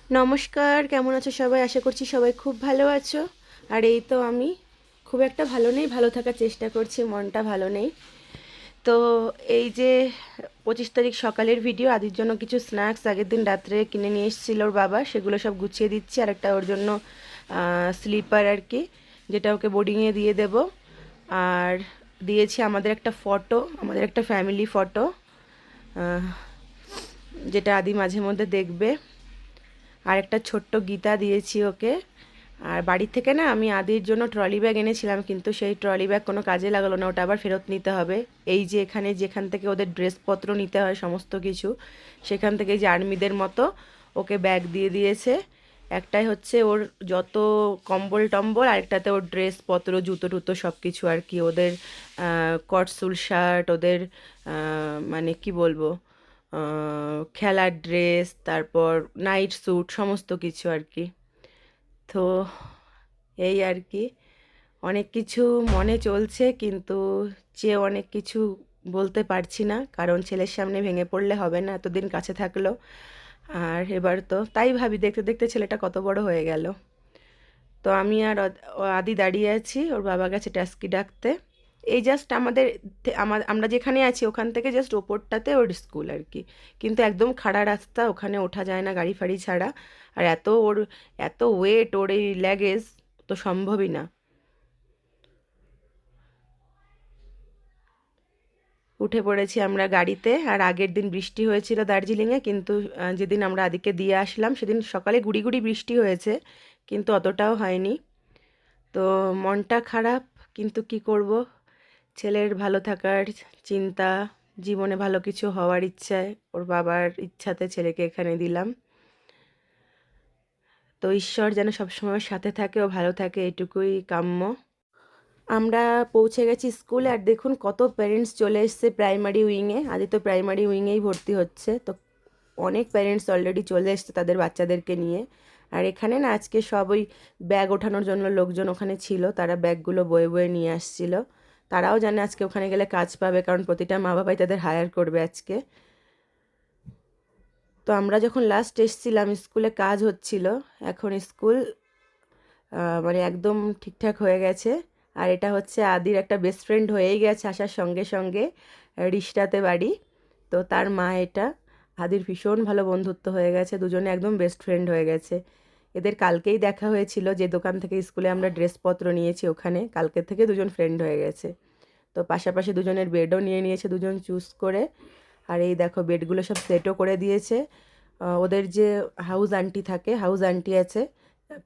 নমস্কার, কেমন আছো সবাই? আশা করছি সবাই খুব ভালো আছো। আর এই তো আমি খুব একটা ভালো নেই, ভালো থাকার চেষ্টা করছি, মনটা ভালো নেই। তো এই যে 25 তারিখ সকালের ভিডিও, আদির জন্য কিছু স্ন্যাক্স আগের দিন রাত্রে কিনে নিয়ে এসেছিল ওর বাবা, সেগুলো সব গুছিয়ে দিচ্ছি। আর একটা ওর জন্য স্লিপার আর কি, যেটা ওকে বোর্ডিংয়ে দিয়ে দেব। আর দিয়েছি আমাদের একটা ফটো, আমাদের একটা ফ্যামিলি ফটো, যেটা আদি মাঝে মধ্যে দেখবে। আর একটা ছোট্ট গীতা দিয়েছি ওকে। আর বাড়ি থেকে না আমি আদির জন্য ট্রলি ব্যাগ এনেছিলাম, কিন্তু সেই ট্রলি ব্যাগ কোনো কাজে লাগালো না, ওটা আবার ফেরত নিতে হবে। এই যে এখানে যেখান থেকে ওদের ড্রেসপত্র নিতে হয় সমস্ত কিছু, সেখান থেকে যে আর্মিদের মতো ওকে ব্যাগ দিয়ে দিয়েছে। একটাই হচ্ছে ওর যত কম্বল টম্বল, আরেকটাতে ওর ড্রেসপত্র, জুতো টুতো সব কিছু আর কি। ওদের কটসুল শার্ট, ওদের মানে কি বলবো, খেলার ড্রেস, তারপর নাইট স্যুট, সমস্ত কিছু আর কি। তো এই আর কি, অনেক কিছু মনে চলছে, কিন্তু যে অনেক কিছু বলতে পারছি না, কারণ ছেলের সামনে ভেঙে পড়লে হবে না, এতদিন কাছে থাকলো। আর এবার তো তাই ভাবি, দেখতে দেখতে ছেলেটা কত বড় হয়ে গেল। তো আমি আর আদি দাঁড়িয়ে আছি, ওর বাবা গেছে ট্যাস্কি ডাকতে। এই জাস্ট আমাদের আমরা যেখানে আছি ওখান থেকে জাস্ট ওপরটাতে ওর স্কুল আর কি। কিন্তু একদম খাড়া রাস্তা, ওখানে ওঠা যায় না গাড়ি ফাড়ি ছাড়া। আর এত ওয়েট ওর এই ল্যাগেজ, তো সম্ভবই না। উঠে পড়েছি আমরা গাড়িতে। আর আগের দিন বৃষ্টি হয়েছিল দার্জিলিংয়ে, কিন্তু যেদিন আমরা আদিকে দিয়ে আসলাম সেদিন সকালে গুড়ি গুড়ি বৃষ্টি হয়েছে, কিন্তু অতটাও হয়নি। তো মনটা খারাপ, কিন্তু কি করব, ছেলের ভালো থাকার চিন্তা, জীবনে ভালো কিছু হওয়ার ইচ্ছায়, ওর বাবার ইচ্ছাতে ছেলেকে এখানে দিলাম। তো ঈশ্বর যেন সবসময় সাথে থাকে, ও ভালো থাকে, এটুকুই কাম্য। আমরা পৌঁছে গেছি স্কুলে, আর দেখুন কত প্যারেন্টস চলে এসছে প্রাইমারি উইংয়ে। আদি তো প্রাইমারি উইংয়েই ভর্তি হচ্ছে, তো অনেক প্যারেন্টস অলরেডি চলে এসছে তাদের বাচ্চাদেরকে নিয়ে। আর এখানে না আজকে সব ওই ব্যাগ ওঠানোর জন্য লোকজন ওখানে ছিল, তারা ব্যাগগুলো বয়ে বয়ে নিয়ে আসছিল। তারাও জানে আজকে ওখানে গেলে কাজ পাবে, কারণ প্রতিটা মা বাবাই তাদের হায়ার করবে আজকে। তো আমরা যখন লাস্ট এসছিলাম স্কুলে কাজ হচ্ছিল, এখন স্কুল মানে একদম ঠিকঠাক হয়ে গেছে। আর এটা হচ্ছে আদির একটা বেস্ট ফ্রেন্ড হয়েই গেছে আসার সঙ্গে সঙ্গে, রিশটাতে বাড়ি। তো তার মা এটা, আদির ভীষণ ভালো বন্ধুত্ব হয়ে গেছে, দুজনে একদম বেস্ট ফ্রেন্ড হয়ে গেছে। এদের কালকেই দেখা হয়েছিল, যে দোকান থেকে স্কুলে আমরা ড্রেসপত্র নিয়েছি ওখানে, কালকে থেকে দুজন ফ্রেন্ড হয়ে গেছে। তো পাশাপাশি দুজনের বেডও নিয়ে নিয়েছে দুজন চুজ করে। আর এই দেখো বেডগুলো সব সেটও করে দিয়েছে। ওদের যে হাউস আন্টি থাকে, হাউস আন্টি আছে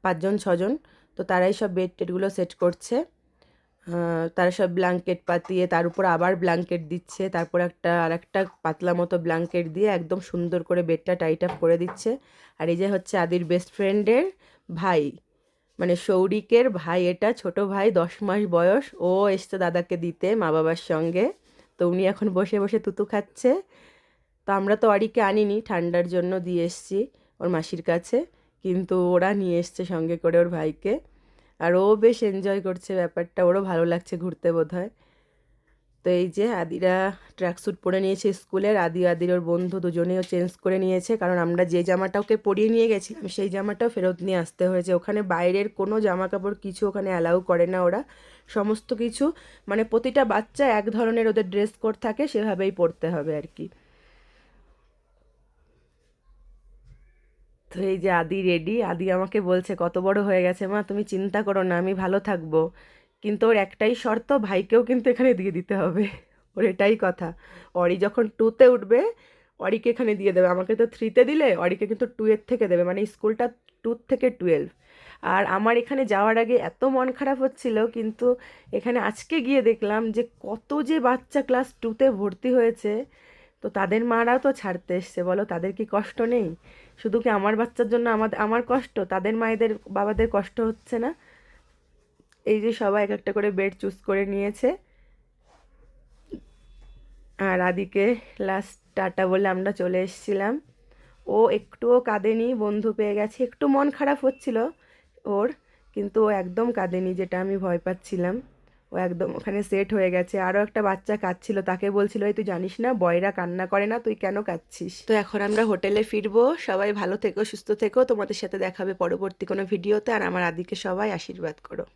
5 জন 6 জন, তো তারাই সব বেড টেডগুলো সেট করছে। তারা সব ব্ল্যাঙ্কেট পাতিয়ে তার উপর আবার ব্ল্যাঙ্কেট দিচ্ছে, তারপর আর একটা পাতলা মতো ব্ল্যাঙ্কেট দিয়ে একদম সুন্দর করে বেডটা টাইট আপ করে দিচ্ছে। আর এই যে হচ্ছে আদির বেস্ট ফ্রেন্ডের ভাই, মানে সৌরিকের ভাই, এটা ছোট ভাই, 10 মাস বয়স, ও এসছে দাদাকে দিতে মা বাবার সঙ্গে। তো উনি এখন বসে বসে তুতু খাচ্ছে। তো আমরা তো অরিকে আনিনি, ঠান্ডার জন্য দিয়ে এসছি ওর মাসির কাছে, কিন্তু ওরা নিয়ে এসছে সঙ্গে করে ওর ভাইকে। আর ও বেশ এনজয় করছে ব্যাপারটা, ওরও ভালো লাগছে ঘুরতে বোধহয়। তো এই যে আদিরা ট্র্যাকস্যুট পরে নিয়েছে স্কুলের, আদির ওর বন্ধু দুজনেও চেঞ্জ করে নিয়েছে, কারণ আমরা যে জামাটা ওকে পরিয়ে নিয়ে গেছিলাম সেই জামাটাও ফেরত নিয়ে আসতে হয়েছে। ওখানে বাইরের কোনো জামা কাপড় কিছু ওখানে অ্যালাউ করে না ওরা, সমস্ত কিছু মানে প্রতিটা বাচ্চা এক ধরনের ওদের ড্রেস কোড থাকে, সেভাবেই পরতে হবে আর কি। তো এই যে আদি রেডি, আদি আমাকে বলছে কত বড় হয়ে গেছে মা, তুমি চিন্তা করো না, আমি ভালো থাকবো। কিন্তু ওর একটাই শর্ত, ভাইকেও কিন্তু এখানে দিয়ে দিতে হবে। ওর এটাই কথা, অরি যখন 2তে উঠবে অরিকে এখানে দিয়ে দেবে। আমাকে তো 3তে দিলে, অরিকে কিন্তু 2-এর থেকে দেবে, মানে স্কুলটা 2 থেকে 12। আর আমার এখানে যাওয়ার আগে এত মন খারাপ হচ্ছিল, কিন্তু এখানে আজকে গিয়ে দেখলাম যে কত যে বাচ্চা ক্লাস 2তে ভর্তি হয়েছে। তো তাদের মারাও তো ছাড়তে এসছে, বলো তাদের কি কষ্ট নেই? শুধু কি আমার বাচ্চার জন্য আমার কষ্ট, তাদের মায়েদের বাবাদের কষ্ট হচ্ছে না? এই যে সবাই এক একটা করে বেড চুজ করে নিয়েছে। আর আদিকে লাস্ট টাটা বলে আমরা চলে এসেছিলাম। ও একটুও কাঁদেনি, বন্ধু পেয়ে গেছে, একটু মন খারাপ হচ্ছিল ওর, কিন্তু ও একদম কাঁদেনি, যেটা আমি ভয় পাচ্ছিলাম। ও একদম ওখানে সেট হয়ে গেছে। আরও একটা বাচ্চা কাঁদছিল, তাকে বলছিল এই তুই জানিস না বয়রা কান্না করে না, তুই কেন কাঁদছিস। তো এখন আমরা হোটেলে ফিরবো। সবাই ভালো থেকো, সুস্থ থেকো। তোমাদের সাথে দেখাবে পরবর্তী কোনো ভিডিওতে। আর আমার আদিকে সবাই আশীর্বাদ করো।